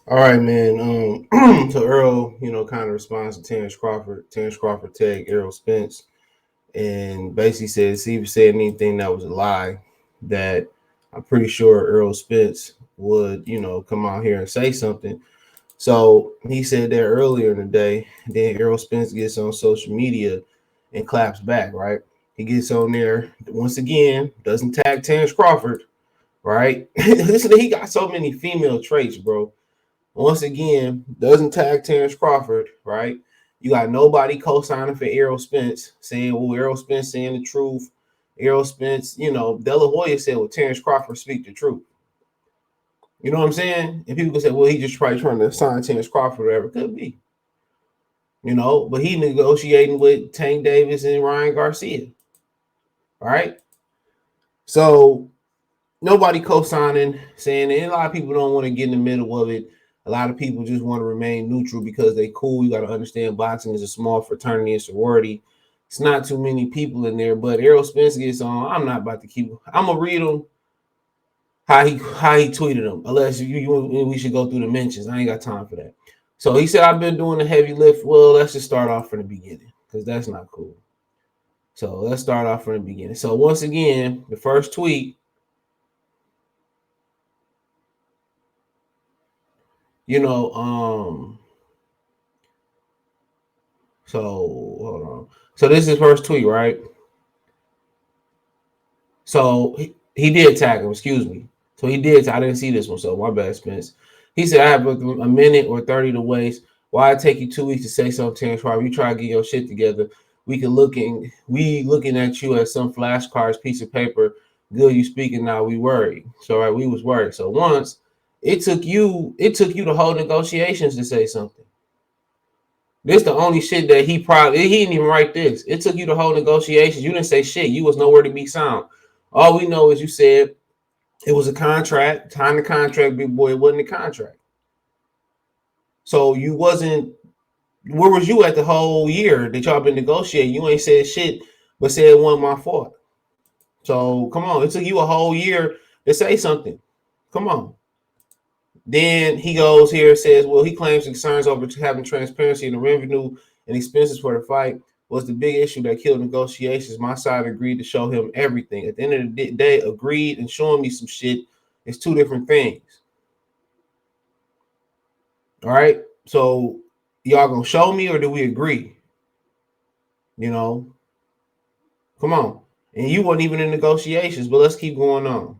All right, man. So Errol, kind of responds to Terence Crawford. Terence Crawford tagged Errol Spence and basically said Steve said anything that was a lie, that I'm pretty sure Errol Spence would, come out here and say something. So he said that earlier in the day. Then Errol Spence gets on social media and claps back, right? He gets on there once again, doesn't tag Terence Crawford, right? Listen, he got so many female traits, bro. Once again, doesn't tag Terence Crawford, right? You got nobody co-signing for Errol Spence, saying, well, Errol Spence saying the truth. Errol Spence, De La Hoya said, well, Terence Crawford speak the truth. You know what I'm saying? And people can say, well, he just probably trying to sign Terence Crawford or whatever. Could be, but he negotiating with Tank Davis and Ryan Garcia, all right? So nobody co-signing, saying, and a lot of people don't want to get in the middle of it. A lot of people just want to remain neutral because they cool. You got to understand boxing is a small fraternity and sorority. It's not too many people in there, but Errol Spence gets on. I'm not about to keep. I'm gonna read him how he tweeted him. Unless we should go through the mentions. I ain't got time for that. So he said, I've been doing the heavy lift. Well, let's just start off from the beginning because that's not cool. So let's start off from the beginning. So once again, the first tweet, you know, so hold on. So this is his first tweet, right? So he did tag him, excuse me. So he did. I didn't see this one, so my bad, Spence. He said, I have a minute or 30 to waste. Why it take you 2 weeks to say something, Terence Crawford? You try to get your shit together. We looking at you as some flashcards, piece of paper. Good, you speaking now. We worried. So right, we was worried. So once it took you the whole negotiations to say something. This the only shit that he didn't even write this. It took you the whole negotiations. You didn't say shit. You was nowhere to be found. All we know is you said it was a contract. Time the contract, big boy. It wasn't a contract. So you wasn't. Where was you at the whole year that y'all been negotiating? You ain't said shit, but said it wasn't my fault. So come on, it took you a whole year to say something. Come on. Then he goes here and says, well, he claims concerns over having transparency in the revenue and expenses for the fight was the big issue that killed negotiations. My side agreed to show him everything. At the end of the day, agreed and showing me some shit is two different things. All right. So y'all gonna show me or do we agree? You know, come on. And you weren't even in negotiations, but let's keep going on.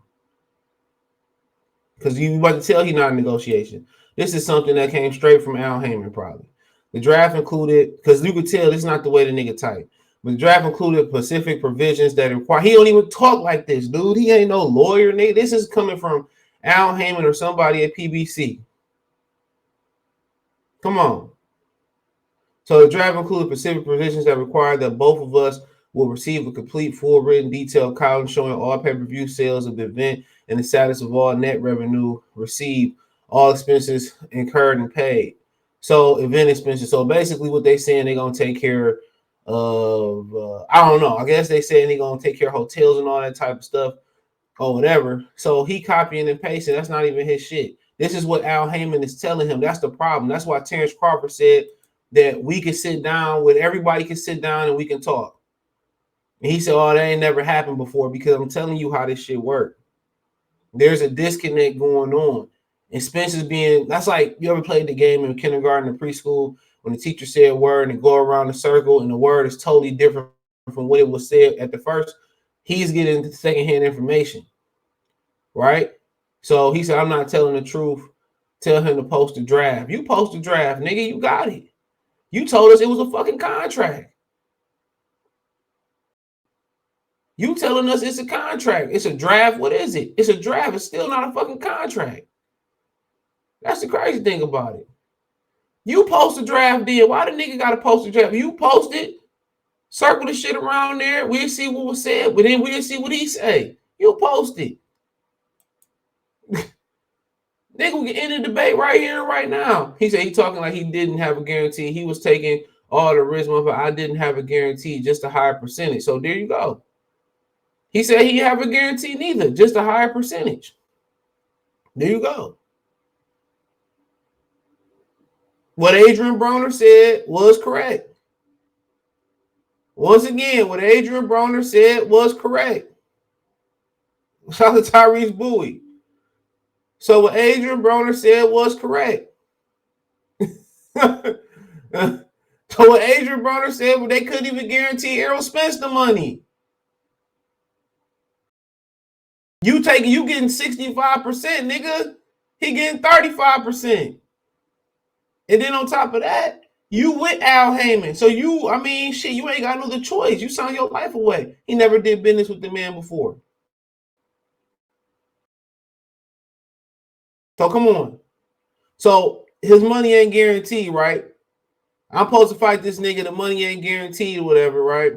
Because you about to tell he not in negotiation. This is something that came straight from Al Heyman, probably. The draft included, because you could tell this is not the way the nigga type. But the draft included specific provisions that require. He don't even talk like this, dude. He ain't no lawyer, nigga. This is coming from Al Heyman or somebody at PBC. Come on. So the draft included specific provisions that require that both of us will receive a complete, full, written, detailed column showing all pay-per-view sales of the event and the status of all net revenue received, all expenses incurred and paid. So event expenses. So basically, what they saying they're gonna take care of. I don't know. I guess they saying they're gonna take care of hotels and all that type of stuff or whatever. So he copying and pasting. That's not even his shit. This is what Al Heyman is telling him. That's the problem. That's why Terence Crawford said that we can sit down with everybody can sit down and we can talk. And he said, oh, that ain't never happened before because I'm telling you how this shit works. There's a disconnect going on. And Spencer's being, that's like, you ever played the game in kindergarten or preschool when the teacher said a word and go around the circle and the word is totally different from what it was said at the first. He's getting secondhand information, right? So he said, I'm not telling the truth. Tell him to post a draft. You post a draft, nigga, you got it. You told us it was a fucking contract. You telling us it's a contract. It's a draft. What is it? It's a draft. It's still not a fucking contract. That's the crazy thing about it. You post a draft then. Why the nigga got to post a draft? You post it, circle the shit around there. We'll see what was said, but then we'll see what he say. You post it. Nigga, we can end the debate right here and right now. He said he talking like he didn't have a guarantee. He was taking all the risk, but I didn't have a guarantee, just a higher percentage. So there you go. He said he have a guarantee neither, just a higher percentage. There you go. What Adrian Broner said was correct. Once again, what Adrian Broner said was correct. Shout out to Tyrese Bowie. So what Adrian Broner said was correct. So what Adrian Broner said, well, they couldn't even guarantee Errol Spence the money. You getting 65%, nigga. He getting 35%. And then on top of that, you with Al Heyman. So you ain't got no other choice. You signed your life away. He never did business with the man before. So come on. So his money ain't guaranteed, right? I'm supposed to fight this nigga. The money ain't guaranteed or whatever, right?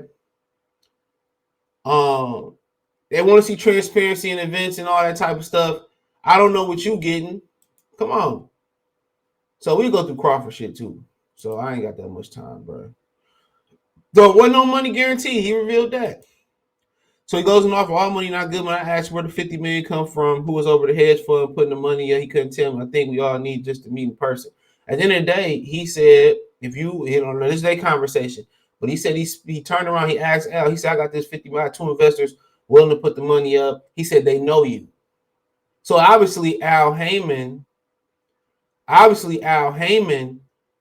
They want to see transparency in events and all that type of stuff. I don't know what you getting. Come on. So we go through Crawford shit too. So I ain't got that much time, bro. There wasn't no money guaranteed. He revealed that. So he goes and offer all money not good. When I asked where the $50 million come from, who was over the hedge fund putting the money in, he couldn't tell me. I think we all need just to meet in person. At the end of the day, he said, this is their conversation. But he said he turned around, he asked Al, he said, I got this 50 million, 2 investors willing to put the money up. He said they know you. So obviously Al Heyman,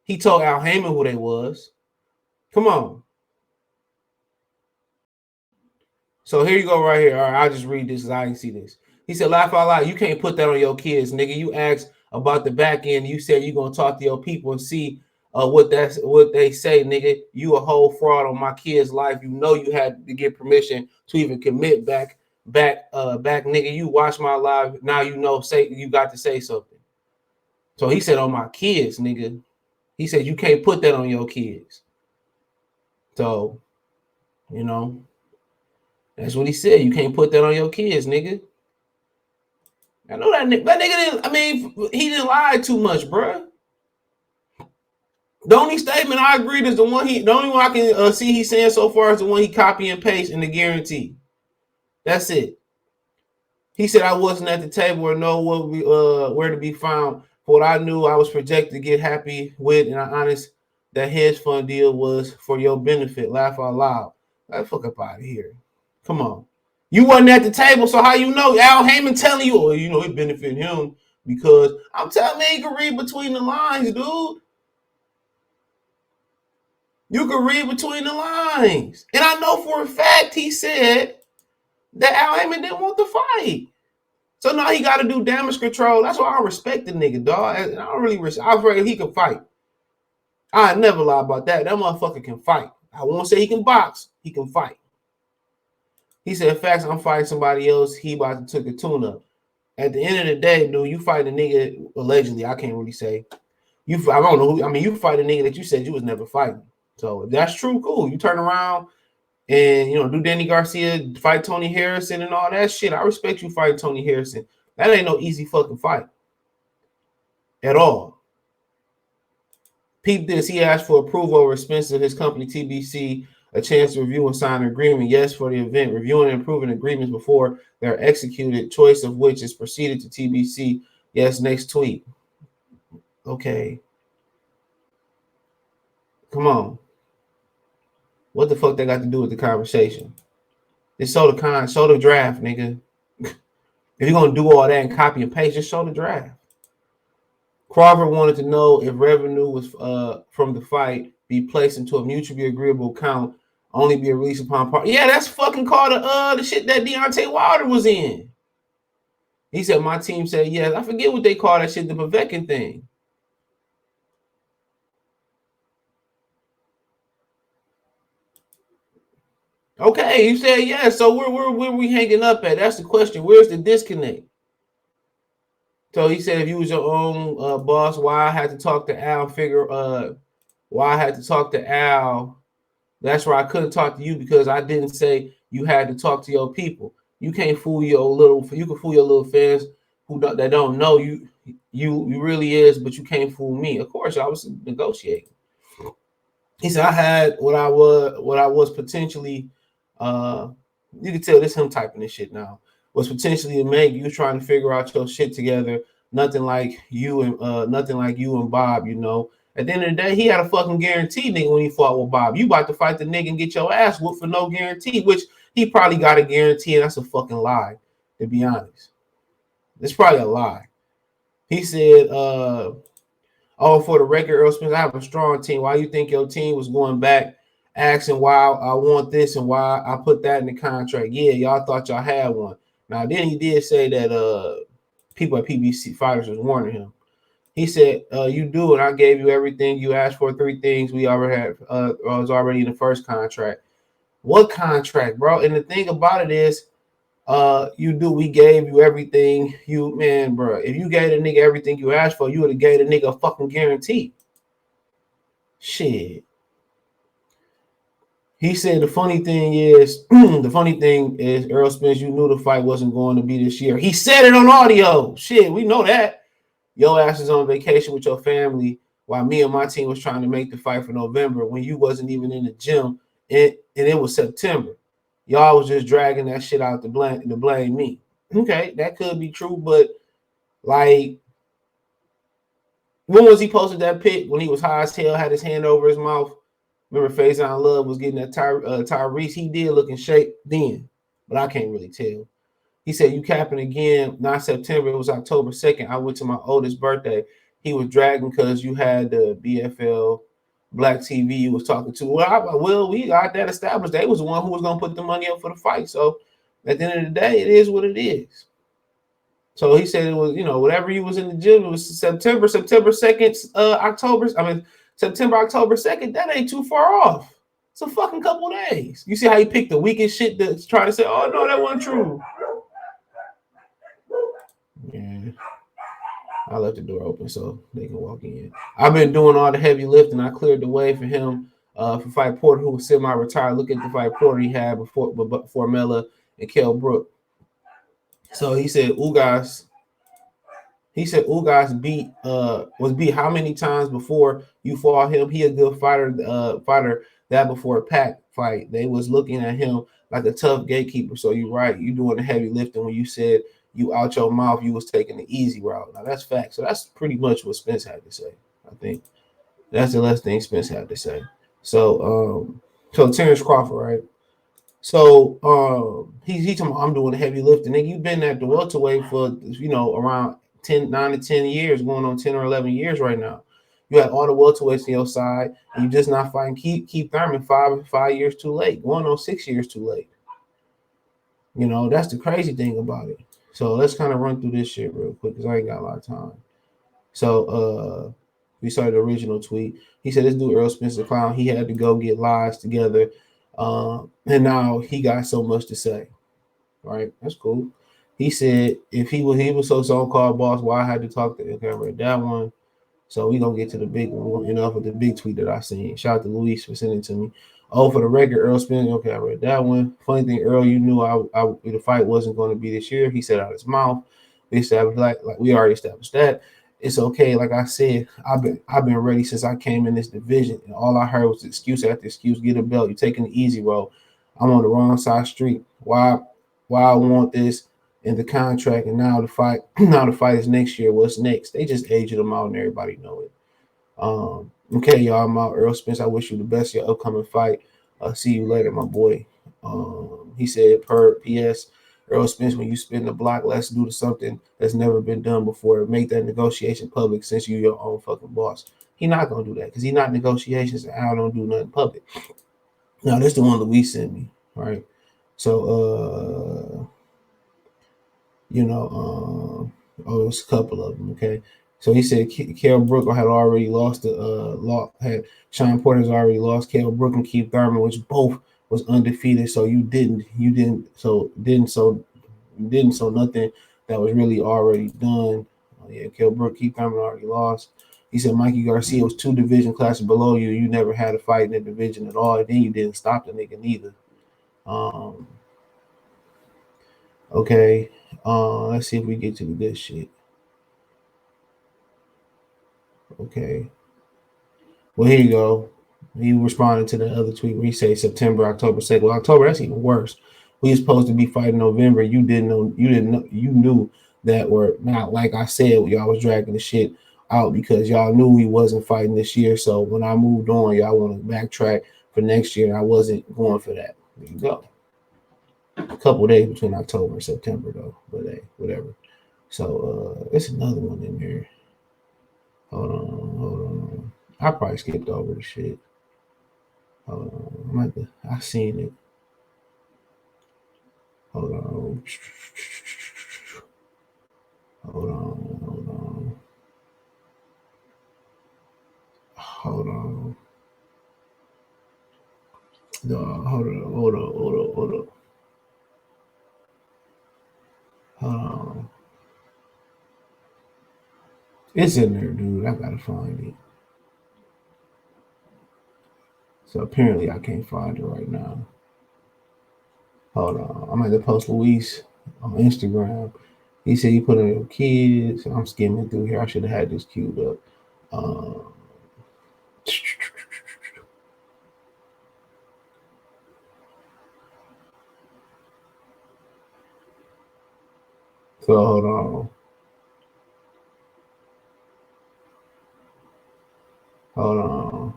he told Al Heyman who they was. Come on. So here you go right here. All right, I'll just read this because I didn't see this. He said, laugh out loud. You can't put that on your kids, nigga. You asked about the back end. You said you're going to talk to your people and see what they say, nigga. You a whole fraud on my kid's life. You know you had to get permission to even commit back, nigga. You watch my live. Now you know, say you got to say something. So he said on my kids, nigga. He said you can't put that on your kids. So, you know. That's what he said. You can't put that on your kids, nigga. I know that nigga didn't, he didn't lie too much, bro. The only statement I agreed is the only one I can see he's saying so far is the one he copy and paste in the guarantee. That's it. He said I wasn't at the table or know where to be found. For what I knew, I was projected to get happy with, and I'm honest, that hedge fund deal was for your benefit. Laugh out loud. Get the fuck up out of here. Come on. You wasn't at the table, so how you know? Al Heyman telling you, it benefited him because I'm telling you, you can read between the lines, dude. You can read between the lines. And I know for a fact he said that Al Heyman didn't want to fight. So now he got to do damage control. That's why I respect the nigga, dog. I don't really respect. I afraid he can fight. I never lie about that. That motherfucker can fight. I won't say he can box. He can fight. He said, facts, I'm fighting somebody else. He about to take a tune-up. At the end of the day, dude, you fight a nigga, allegedly, I can't really say. I don't know who, you fight a nigga that you said you was never fighting. So if that's true, cool. You turn around and, do Danny Garcia, fight Tony Harrison and all that shit. I respect you fighting Tony Harrison. That ain't no easy fucking fight. At all. Peep this. He asked for approval over Spence of his company, TBC, a chance to review and sign an agreement. Yes, for the event. Reviewing and approving agreements before they're executed, choice of which is proceeded to TBC. Yes, next tweet. Okay. Come on. What the fuck they got to do with the conversation? Just show the draft, nigga. If you're going to do all that and copy and paste, just show the draft. Crawford wanted to know if revenue was from the fight be placed into a mutually agreeable account, only be released upon part. Yeah, that's fucking called the shit that Deontay Wilder was in. He said my team said yes. I forget what they call that shit, the Povetkin thing. Okay, you said yes. So where we hanging up at? That's the question. Where's the disconnect? So he said if you was your own boss, why I had to talk to Al, why I had to talk to Al. That's why I couldn't talk to you because I didn't say you had to talk to your people. You can't fool you can fool your little fans that don't know you really is, but you can't fool me. Of course, I was negotiating. He said I had what I was potentially you can tell this him typing this shit now. Was potentially to make you trying to figure out your shit together. Nothing like you and Bob, At the end of the day, he had a fucking guarantee, nigga, when he fought with Bob. You about to fight the nigga and get your ass whooped for no guarantee, which he probably got a guarantee, and that's a fucking lie, to be honest. It's probably a lie. He said, oh, for the record, Errol Spence, I have a strong team. Why you think your team was going back asking why I want this and why I put that in the contract? Yeah, y'all thought y'all had one. Now, then he did say that people at PBC Fighters was warning him. He said, you do, and I gave you everything you asked for. 3 things we already had was already in the first contract. What contract, bro? And the thing about it is, you do. We gave you everything. You, man, bro. If you gave the nigga everything you asked for, you would have gave the nigga a fucking guarantee. Shit. He said the funny thing is Errol Spence, you knew the fight wasn't going to be this year. He said it on audio. Shit, we know that. Your ass is on vacation with your family while me and my team was trying to make the fight for November when you wasn't even in the gym and it was September. Y'all was just dragging that shit out to blame me. Okay, that could be true, but like, when was he posted that pic? When he was high as hell, had his hand over his mouth. Remember, Faison Love was getting that Tyrese. He did look in shape then, but I can't really tell. He said, you capping again, not September, it was October 2nd. I went to my oldest birthday. He was dragging because you had the BFL Black TV you was talking to. Well, we got that established. They was the one who was going to put the money up for the fight. So at the end of the day, it is what it is. So he said it was, whatever you was in the gym, it was September 2nd, September, October 2nd, that ain't too far off. It's a fucking couple of days. You see how he picked the weakest shit that's trying to say, oh, no, that wasn't true. Yeah. I left the door open so they can walk in. I've been doing all the heavy lifting. I cleared the way for him for Fight Porter, who was semi-retired. Look at the Fight Porter he had before Melon and Kell Brook. So he said Ugas was beat how many times before you fought him? He a good fighter that before a pack fight. They was looking at him like a tough gatekeeper. So you're right. You doing the heavy lifting when you said you out your mouth, you was taking the easy route. Now that's fact. So that's pretty much what Spence had to say. I think that's the last thing Spence had to say. So Terence Crawford, right? So he's talking about, I'm doing the heavy lifting. Nigga, you've been at the welterweight for around 9 to 10 years, going on 10 or 11 years right now. You had all the welterweights on your side, and you just not fighting Keith Thurman 5 years too late, going on 6 years too late. That's the crazy thing about it. So let's kind of run through this shit real quick because I ain't got a lot of time. So we saw the original tweet. He said this dude Errol Spence the clown. He had to go get lies together, and now he got so much to say. Right, that's cool. He said if he was so-called boss, why I had to talk to him? Okay, I read that one. So we gonna get to the big one, for the big tweet that I seen. Shout out to Luis for sending it to me. Oh, for the record, Errol Spence. Okay, I read that one. Funny thing, Errol, you knew the fight wasn't going to be this year. He said out his mouth. We established like we already established that. It's okay. Like I said, I've been ready since I came in this division, and all I heard was excuse after excuse. Get a belt. You're taking the easy road. I'm on the wrong side street. Why I want this in the contract, and now the fight is next year. What's next? They just aged them out, and everybody know it. Okay, y'all, I'm out. Errol Spence, I wish you the best in your upcoming fight. See you later, my boy. He said, per PS, Errol Spence, when you spin the block, let's do something that's never been done before. Make that negotiation public since you're your own fucking boss. He not going to do that because he not negotiations, and I don't do nothing public. Now, this is the one Luis sent me, right? So, there's a couple of them, okay? So he said Kell Brook had already lost had Sean Porter has already lost Kell Brook and Keith Thurman, which both was undefeated. So you didn't nothing that was really already done. Kell Brook, Keith Thurman already lost. He said Mikey Garcia was 2 division classes below you. You never had a fight in the division at all. And then you didn't stop the nigga neither. Okay. Let's see if we get to the good shit. Okay. Well, here you go. He responded to the other tweet where he said September, October 2nd. Well, October, that's even worse. We supposed to be fighting November. You knew that, or not like I said, y'all was dragging the shit out because y'all knew we wasn't fighting this year. So when I moved on, y'all want to backtrack for next year, and I wasn't going for that. There you go. A couple days between October and September though, but hey, whatever. So it's another one in there. Hold on. I probably skipped over the shit. Hold on. I seen it. Hold on. Hold on. Hold on. No, hold on. Hold on. It's in there, dude. I gotta find it. So apparently I can't find it right now. Hold on. I'm at the post Luis on Instagram. He said he put in your kids. I'm skimming through here. I should have had this queued up. So hold on. Hold on.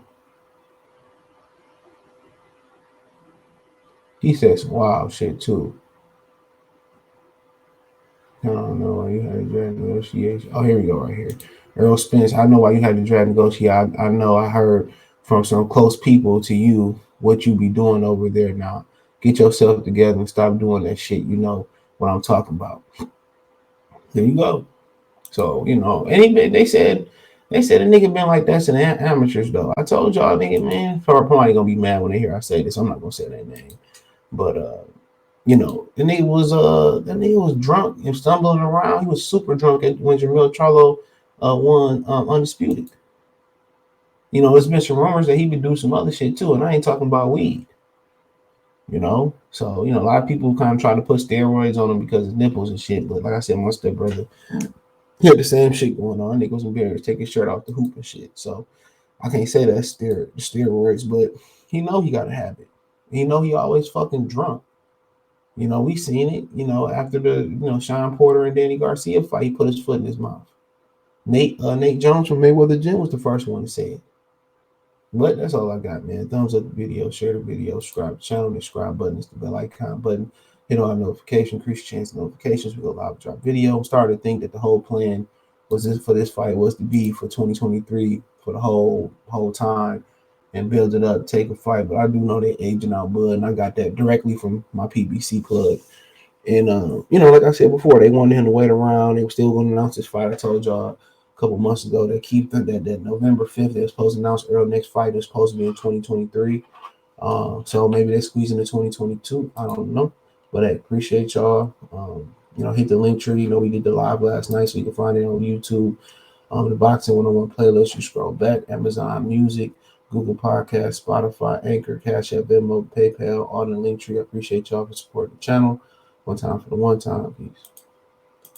He said some wild shit too. I don't know why you had to drag negotiation. Oh, here we go, right here. Errol Spence, I know why you had to drag negotiate. I know I heard from some close people to you what you be doing over there now. Get yourself together and stop doing that shit. You know what I'm talking about. There you go. So, they said a nigga been like that to the amateurs though. I told y'all nigga, man, probably gonna be mad when they hear I say this. I'm not gonna say that name. But the nigga was drunk and stumbling around. He was super drunk when Jamil Charlo won Undisputed. There's been some rumors that he would do some other shit too, and I ain't talking about weed. So a lot of people kind of try to put steroids on him because of nipples and shit. But like I said, my stepbrother, he had the same shit going on. Nigga was embarrassed, take his shirt off the hoop and shit. So I can't say that's steroids, but he gotta have it. He always fucking drunk. We seen it, after the, Sean Porter and Danny Garcia fight, he put his foot in his mouth. Nate Jones from Mayweather Gym was the first one to say it. But that's all I got, man. Thumbs up the video, share the video, subscribe to the channel, the subscribe button is the bell icon button. Hit on our notification, increase your chance of notifications. We go live drop video. I'm starting to think that the whole plan was this fight was to be for 2023 for the whole time and build it up, take a fight. But I do know they're aging out Bud, and I got that directly from my PBC plug. And like I said before, they wanted him to wait around. They were still going to announce this fight. I told y'all a couple months ago they keep that November 5th. They're supposed to announce Errol next fight. It's supposed to be in 2023. So maybe they're squeezing to 2022. I don't know. But I appreciate y'all. Hit the link tree. We did the live last night, so you can find it on YouTube. The Boxing 101 playlist. You scroll back. Amazon Music, Google Podcasts, Spotify, Anchor, Cash App, Venmo, PayPal, all in the link tree. I appreciate y'all for supporting the channel. One time for the one time. Peace.